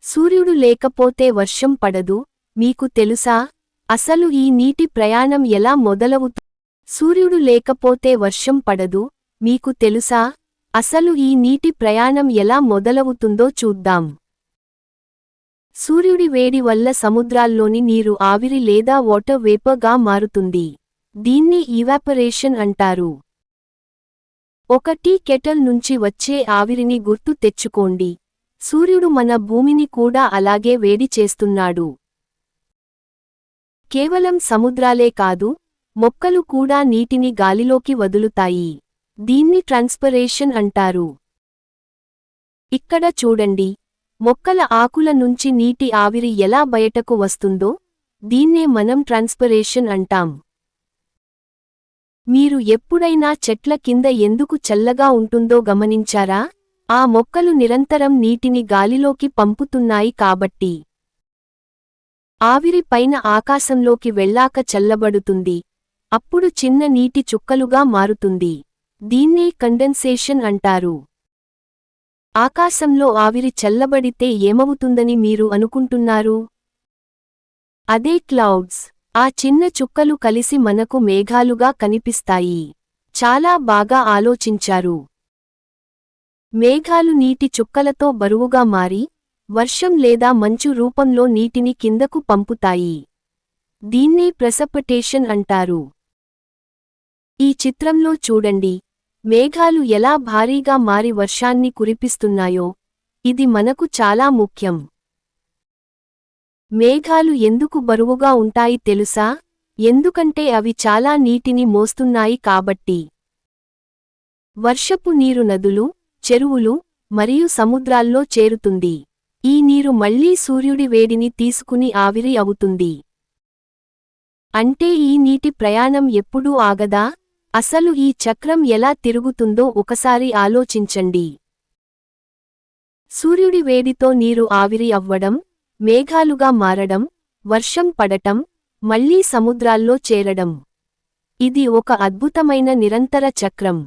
సూర్యుడు లేకపోతే వర్షం పడదు, మీకు తెలుసా? అసలు ఈ నీటి ప్రయాణం ఎలా మొదలవుతుంది? సూర్యుడు లేకపోతే వర్షం పడదు, మీకు తెలుసా? అసలు ఈ నీటి ప్రయాణం ఎలా మొదలవుతుందో చూద్దాం. సూర్యుడి వేడి వల్ల సముద్రాల్లోని నీరు ఆవిరి లేదా వాటర్ వేపర్ గా మారుతుంది. దీన్ని ఇవాపరేషన్ అంటారు. ఒక టీ కెటల్ నుంచి వచ్చే ఆవిరిని గుర్తు తెచ్చుకోండి. సూర్యుడు మన భూమిని కూడా అలాగే వేడి చేస్తున్నాడు. కేవలం సముద్రాలే కాదు, మొక్కలు కూడా నీటిని గాలిలోకి వదులుతాయి. దీన్ని ట్రాన్స్పిరేషన్ అంటారు. ఇక్కడ చూడండి, మొక్కల ఆకుల నుంచి నీటి ఆవిరి ఎలా బయటకు వస్తుందో, దీన్నే మనం ట్రాన్స్పిరేషన్ అంటాం. మీరు ఎప్పుడైనా చెట్ల కింద ఎందుకు చల్లగా ఉంటుందో గమనించారా? ఆ మొక్కలు నిరంతరం నీటిని గాలిలోకి పంపుతున్నాయి కాబట్టి. ఆవిరి పైన ఆకాశంలోకి వెళ్ళాక చల్లబడుతుంది. అప్పుడు చిన్న నీటి చుక్కలుగా మారుతుంది. దీన్నే కండెన్సేషన్ అంటారు. ఆకాశంలో ఆవిరి చల్లబడితే ఏమవుతుందని మీరు అనుకుంటున్నారు? అదే క్లౌడ్స్. ఆ చిన్న చుక్కలు కలిసి మనకు మేఘాలుగా కనిపిస్తాయి. చాలా బాగా ఆలోచించారు. మేఘాలు నీటి చుక్కలతో బరువుగా మారి, వర్షం లేదా మంచు రూపంలో నీటిని కిందకు పంపుతాయి. దీన్నే ప్రెసిపిటేషన్ అంటారు. ఈ చిత్రంలో చూడండి, మేఘాలు ఎలా భారీగా మారి వర్షాన్ని కురిపిస్తున్నాయో. ఇది మనకు చాలా ముఖ్యం. మేఘాలు ఎందుకు బరువుగా ఉంటాయి తెలుసా? ఎందుకంటే అవి చాలా నీటిని మోస్తున్నాయి కాబట్టి. వర్షపు నీరు నదులు, చెరువులు, మరియు సముద్రాల్లో చేరుతుంది. ఈ నీరు మళ్లీ సూర్యుడి వేడిని తీసుకుని ఆవిరి అవుతుంది. అంటే ఈ నీటి ప్రయాణం ఎప్పుడూ ఆగదా? అసలు ఈ చక్రం ఎలా తిరుగుతుందో ఒకసారి ఆలోచించండి. సూర్యుడి వేడితో నీరు ఆవిరి అవ్వడం, మేఘాలుగా మారడం, వర్షం పడటం, మళ్లీ సముద్రాల్లో చేరడం. ఇది ఒక అద్భుతమైన నిరంతర చక్రం.